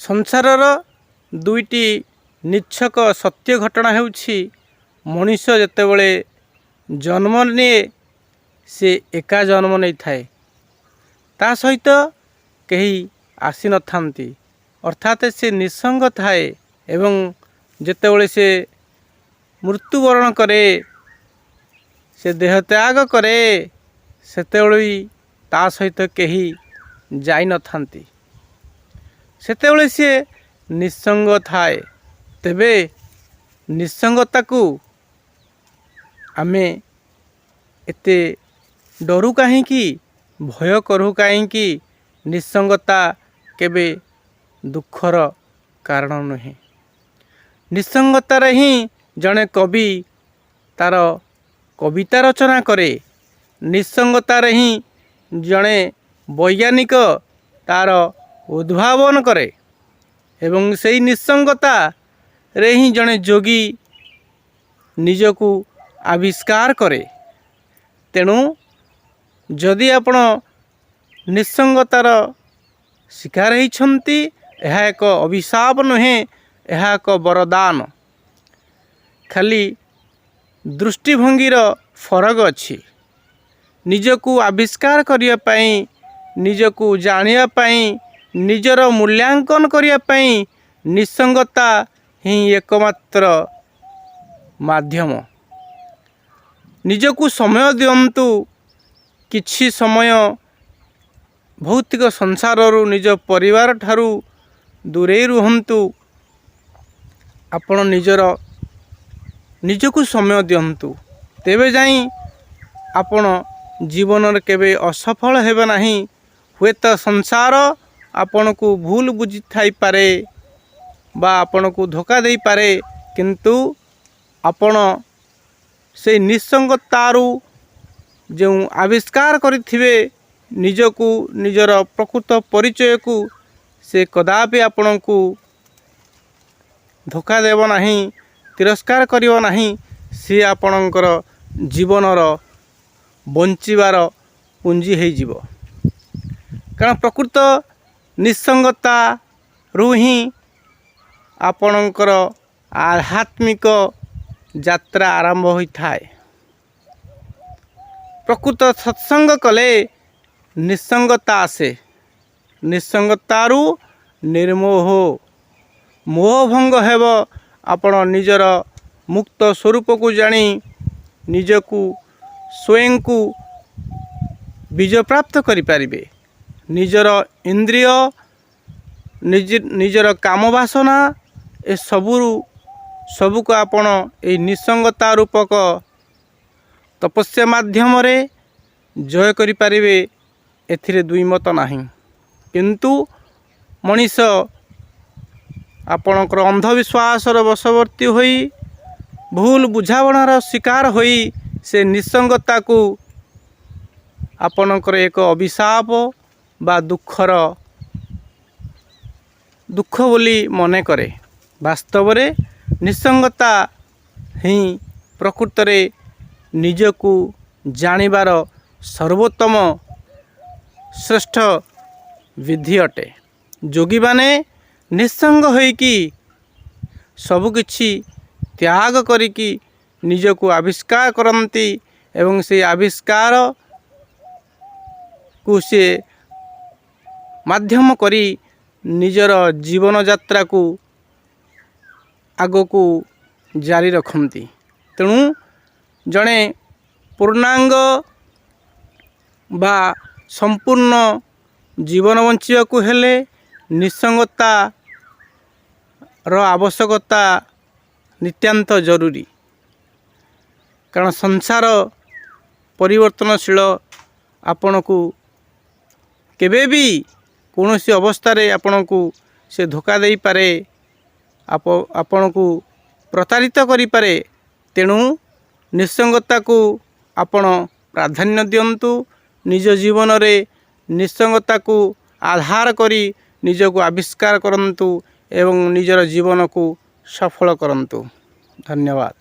ସଂସାରର ଦୁଇଟି ନିଚ୍ଛକ ସତ୍ୟ ଘଟଣା ହେଉଛି ମଣିଷ ଯେତେବେଳେ ଜନ୍ମ ନିଏ ସେ ଏକା ଜନ୍ମ ନେଇଥାଏ, ତା ସହିତ କେହି ଆସିନଥାନ୍ତି, ଅର୍ଥାତ୍ ସେ ନିଃସଙ୍ଗ ଥାଏ। ଏବଂ ଯେତେବେଳେ ସେ ମୃତ୍ୟୁବରଣ କରେ, ସେ ଦେହ ତ୍ୟାଗ କରେ, ସେତେବେଳେ ବି ତା ସହିତ କେହି ଯାଇନଥାନ୍ତି, ସେତେବେଳେ ସିଏ ନିଃସଙ୍ଗ ଥାଏ। ତେବେ ନିଃସଙ୍ଗତାକୁ ଆମେ ଏତେ ଡରୁ କାହିଁକି, ଭୟ କରୁ କାହିଁକି? ନିଃସଙ୍ଗତା କେବେ ଦୁଃଖର କାରଣ ନୁହେଁ। ନିଃସଙ୍ଗତାରେ ହିଁ ଜଣେ କବି ତାର କବିତା ରଚନା କରେ। ନିଃସଙ୍ଗତାରେ ହିଁ ଜଣେ ବୈଜ୍ଞାନିକ ତାର ଉଦ୍ଭାବନ କରେ ଏବଂ ସେହି ନିଃସଙ୍ଗତାରେ ହିଁ ଜଣେ ଯୋଗୀ ନିଜକୁ ଆବିଷ୍କାର କରେ। ତେଣୁ ଯଦି ଆପଣ ନିଃସଙ୍ଗତାର ଶିକାର ହେଇଛନ୍ତି, ଏହା ଏକ ଅଭିଶାପ ନୁହେଁ, ଏହା ଏକ ବରଦାନ। ଖାଲି ଦୃଷ୍ଟିଭଙ୍ଗୀର ଫରକ ଅଛି। ନିଜକୁ ଆବିଷ୍କାର କରିବା ପାଇଁ, ନିଜକୁ ଜାଣିବା ପାଇଁ, ନିଜର ମୂଲ୍ୟାଙ୍କନ କରିବା ପାଇଁ ନିଃସଙ୍ଗତା ହିଁ ଏକମାତ୍ର ମାଧ୍ୟମ। ନିଜକୁ ସମୟ ଦିଅନ୍ତୁ, କିଛି ସମୟ ଭୌତିକ ସଂସାରରୁ, ନିଜ ପରିବାର ଠାରୁ ଦୂରେଇ ରୁହନ୍ତୁ। ଆପଣ ନିଜକୁ ସମୟ ଦିଅନ୍ତୁ, ତେବେ ଯାଇ ଆପଣ ଜୀବନରେ କେବେ ଅସଫଳ ହେବେ ନାହିଁ। ହୁଏତ ସଂସାର ଆପଣଙ୍କୁ ଭୁଲ ବୁଝିଥାଇପାରେ ବା ଆପଣଙ୍କୁ ଧୋକା ଦେଇପାରେ, କିନ୍ତୁ ଆପଣ ସେଇ ନିଃସଙ୍ଗତାରୁ ଯେଉଁ ଆବିଷ୍କାର କରିଥିବେ ନିଜକୁ, ନିଜର ପ୍ରକୃତ ପରିଚୟକୁ, ସେ କଦାପି ଆପଣଙ୍କୁ ଧୋକା ଦେବ ନାହିଁ, ତିରସ୍କାର କରିବ ନାହିଁ। ସିଏ ଆପଣଙ୍କର ଜୀବନର ବଞ୍ଚିବାର ପୁଞ୍ଜି ହେଇଯିବ। କାରଣ ପ୍ରକୃତ ନିଃସଙ୍ଗତାରୁ ହିଁ ଆପଣଙ୍କର ଆଧ୍ୟାତ୍ମିକ ଯାତ୍ରା ଆରମ୍ଭ ହୋଇଥାଏ। ପ୍ରକୃତ ସତ୍ସଙ୍ଗ କଲେ ନିଃସଙ୍ଗତା ଆସେ। ନିଃସଙ୍ଗତାରୁ ନିର୍ମୋହ, ମୋହଭଙ୍ଗ ହେବ। ଆପଣ ନିଜର ମୁକ୍ତ ସ୍ୱରୂପକୁ ଜାଣି ନିଜକୁ ସ୍ୱୟଂକୁ ବିଜୟପ୍ରାପ୍ତ କରିପାରିବେ। ନିଜର ଇନ୍ଦ୍ରିୟ, ନିଜର କାମବାସନା ସବୁକୁ ଆପଣ ଏହି ନିଃସଙ୍ଗତା ରୂପକ ତପସ୍ୟା ମାଧ୍ୟମରେ ଜୟ କରିପାରିବେ, ଏଥିରେ ଦ୍ୱିମତ ନାହିଁ। କିନ୍ତୁ ମଣିଷ ଆପଣଙ୍କର ଅନ୍ଧବିଶ୍ୱାସର ବଶବର୍ତ୍ତୀ ହୋଇ, ଭୁଲ ବୁଝାମଣାର ଶିକାର ହୋଇ ସେ ନିଃସଙ୍ଗତାକୁ ଆପଣଙ୍କର ଏକ ଅଭିଶାପ ବା ଦୁଃଖ ବୋଲି ମନେ କରେ। ବାସ୍ତବରେ ନିଃସଙ୍ଗତା ହିଁ ପ୍ରକୃତରେ ନିଜକୁ ଜାଣିବାର ସର୍ବୋତ୍ତମ ଶ୍ରେଷ୍ଠ ବିଧି ଅଟେ। ଯୋଗୀମାନେ ନିଃସଙ୍ଗ ହୋଇକି ସବୁକିଛି ତ୍ୟାଗ କରିକି ନିଜକୁ ଆବିଷ୍କାର କରନ୍ତି ଏବଂ ସେହି ଆବିଷ୍କାରକୁ ସେ ମାଧ୍ୟମ କରି ନିଜର ଜୀବନଯାତ୍ରାକୁ ଆଗକୁ ଜାରି ରଖନ୍ତି। ତେଣୁ ଜଣେ ପୂର୍ଣ୍ଣାଙ୍ଗ ବା ସମ୍ପୂର୍ଣ୍ଣ ଜୀବନ ବଞ୍ଚିବାକୁ ହେଲେ ନିଃସଙ୍ଗତାର ଆବଶ୍ୟକତା ନିତାନ୍ତ ଜରୁରୀ। କାରଣ ସଂସାର ପରିବର୍ତ୍ତନଶୀଳ। ଆପଣଙ୍କୁ କେବେ ବି କୌଣସି ଅବସ୍ଥାରେ ଆପଣଙ୍କୁ ସେ ଧୋକା ଦେଇପାରେ, ଆପଣଙ୍କୁ ପ୍ରତାରିତ କରିପାରେ। ତେଣୁ ନିଃସଙ୍ଗତାକୁ ଆପଣ ପ୍ରାଧାନ୍ୟ ଦିଅନ୍ତୁ। ନିଜ ଜୀବନରେ ନିଃସଙ୍ଗତାକୁ ଆଧାର କରି ନିଜକୁ ଆବିଷ୍କାର କରନ୍ତୁ ଏବଂ ନିଜର ଜୀବନକୁ ସଫଳ କରନ୍ତୁ। ଧନ୍ୟବାଦ।